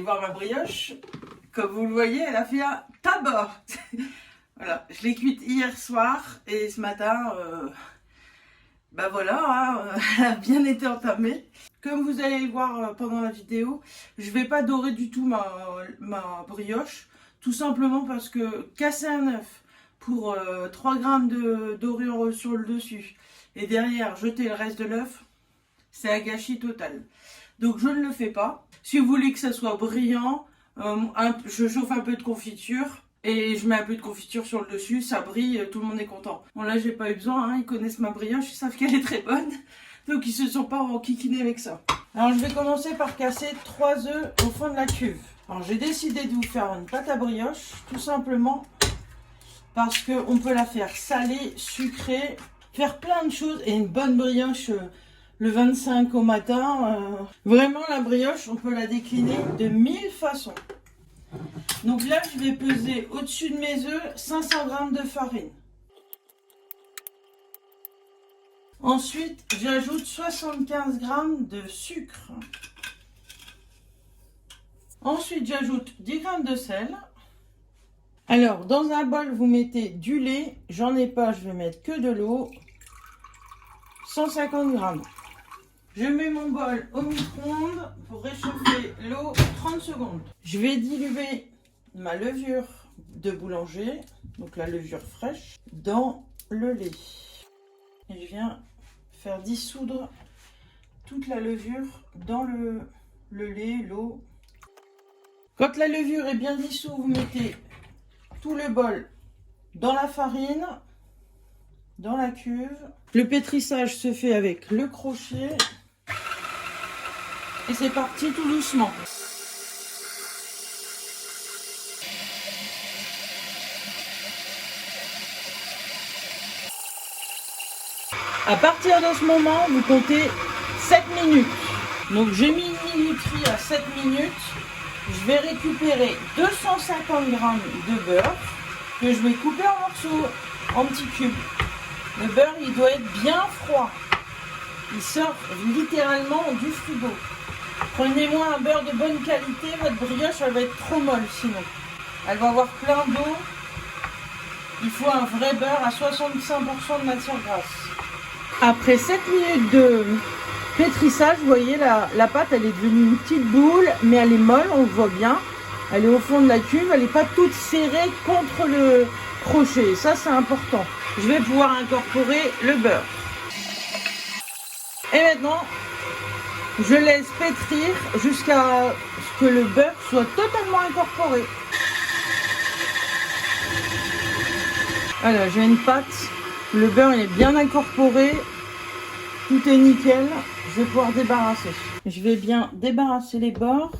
allez voir ma brioche. Comme vous le voyez, elle a fait un tabac. Voilà, je l'ai cuite hier soir et ce matin, bah voilà, hein, elle a bien été entamée. Comme vous allez le voir pendant la vidéo, je vais pas dorer du tout ma brioche. Tout simplement parce que casser un œuf pour 3 grammes de dorure sur le dessus et derrière jeter le reste de l'œuf, c'est un gâchis total. Donc je ne le fais pas. Si vous voulez que ça soit brillant, je chauffe un peu de confiture et je mets un peu de confiture sur le dessus, ça brille, tout le monde est content. Bon là j'ai pas eu besoin, hein, ils connaissent ma brioche, ils savent qu'elle est très bonne, donc ils se sont pas enquiquinés avec ça. Alors je vais commencer par casser 3 œufs au fond de la cuve. Alors j'ai décidé de vous faire une pâte à brioche, tout simplement parce qu'on peut la faire salée, sucrée, faire plein de choses et une bonne brioche le 25 au matin. Vraiment la brioche, on peut la décliner de 1000 façons. Donc là, je vais peser au-dessus de mes œufs 500 g de farine. Ensuite, j'ajoute 75 g de sucre. Ensuite, j'ajoute 10 g de sel. Alors, dans un bol, vous mettez du lait. J'en ai pas, je vais mettre que de l'eau. 150 g. Je mets mon bol au micro-ondes pour réchauffer l'eau 30 secondes. Je vais diluer ma levure de boulanger, donc la levure fraîche, dans le lait. Et je viens faire dissoudre toute la levure dans le lait, l'eau. Quand la levure est bien dissoute, vous mettez tout le bol dans la farine, dans la cuve. Le pétrissage se fait avec le crochet. Et c'est parti tout doucement. À partir de ce moment, vous comptez 7 minutes. Donc j'ai mis une minuterie à 7 minutes. Je vais récupérer 250 g de beurre que je vais couper en morceaux, en petits cubes. Le beurre, il doit être bien froid. Il sort littéralement du frigo. Prenez-moi un beurre de bonne qualité, votre brioche elle va être trop molle sinon. Elle va avoir plein d'eau. Il faut un vrai beurre à 65% de matière grasse. Après 7 minutes de pétrissage, vous voyez la pâte elle est devenue une petite boule, mais elle est molle, on le voit bien. Elle est au fond de la cuve, elle n'est pas toute serrée contre le crochet. Ça c'est important. Je vais pouvoir incorporer le beurre. Et maintenant, je laisse pétrir jusqu'à ce que le beurre soit totalement incorporé. Voilà, j'ai une pâte. Le beurre il est bien incorporé. Tout est nickel. Je vais pouvoir débarrasser. Je vais bien débarrasser les bords.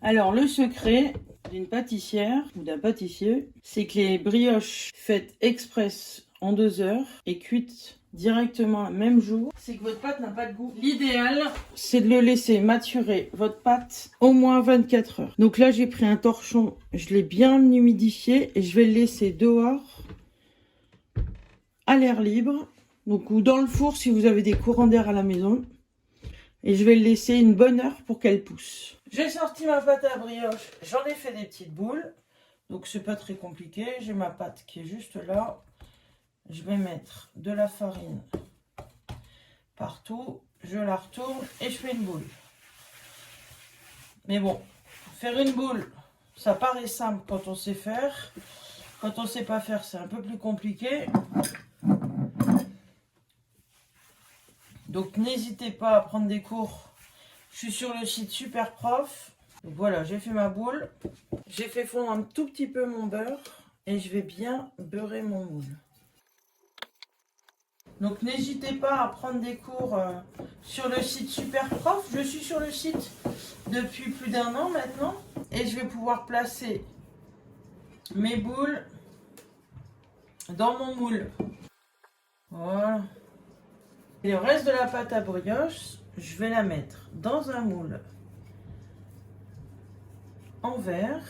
Alors, le secret d'une pâtissière ou d'un pâtissier, c'est que les brioches faites express en 2 heures et cuites directement le même jour, c'est que votre pâte n'a pas de goût. L'idéal, c'est de le laisser maturer votre pâte au moins 24 heures. Donc là, j'ai pris un torchon, je l'ai bien humidifié et je vais le laisser dehors à l'air libre. Donc ou dans le four si vous avez des courants d'air à la maison. Et je vais le laisser une bonne heure pour qu'elle pousse. J'ai sorti ma pâte à brioche, j'en ai fait des petites boules. Donc c'est pas très compliqué, j'ai ma pâte qui est juste là. Je vais mettre de la farine partout, je la retourne et je fais une boule. Mais bon, faire une boule, ça paraît simple quand on sait faire. Quand on sait pas faire, c'est un peu plus compliqué. Donc n'hésitez pas à prendre des cours. Je suis sur le site Superprof. Donc voilà, j'ai fait ma boule. J'ai fait fondre un tout petit peu mon beurre et je vais bien beurrer mon moule. Donc n'hésitez pas à prendre des cours sur le site Superprof. Je suis sur le site depuis plus d'1 an maintenant. Et je vais pouvoir placer mes boules dans mon moule. Voilà. Et le reste de la pâte à brioche, je vais la mettre dans un moule en verre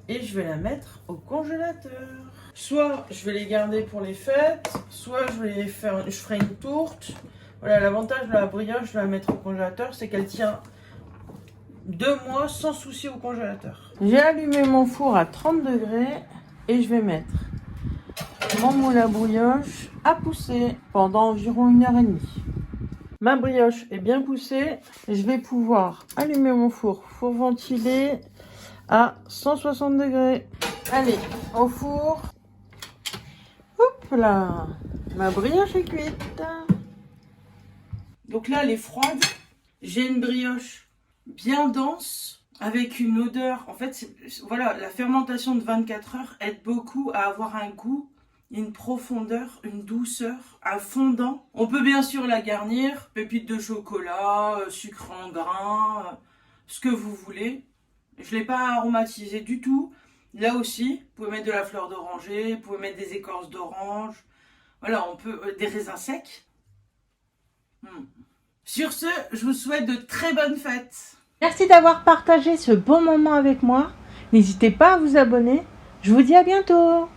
et je vais la mettre au congélateur. Soit je vais les garder pour les fêtes, soit je ferai une tourte. Voilà, l'avantage de la brioche de la mettre au congélateur, c'est qu'elle tient 2 mois sans souci au congélateur. J'ai allumé mon four à 30 degrés et je vais mettre mon moule à brioche à pousser pendant environ 1h30. Ma brioche est bien poussée. Je vais pouvoir allumer mon four ventilé à 160 degrés. Allez, au four. Hop là, ma brioche est cuite. Donc là, elle est froide. J'ai une brioche bien dense avec une odeur. En fait, voilà, la fermentation de 24 heures aide beaucoup à avoir un goût, une profondeur, une douceur, un fondant. On peut bien sûr la garnir, pépites de chocolat, sucre en grains, ce que vous voulez. Je ne l'ai pas aromatisé du tout. Là aussi, vous pouvez mettre de la fleur d'oranger, vous pouvez mettre des écorces d'orange. Voilà, on peut des raisins secs. Sur ce, je vous souhaite de très bonnes fêtes. Merci d'avoir partagé ce bon moment avec moi. N'hésitez pas à vous abonner. Je vous dis à bientôt.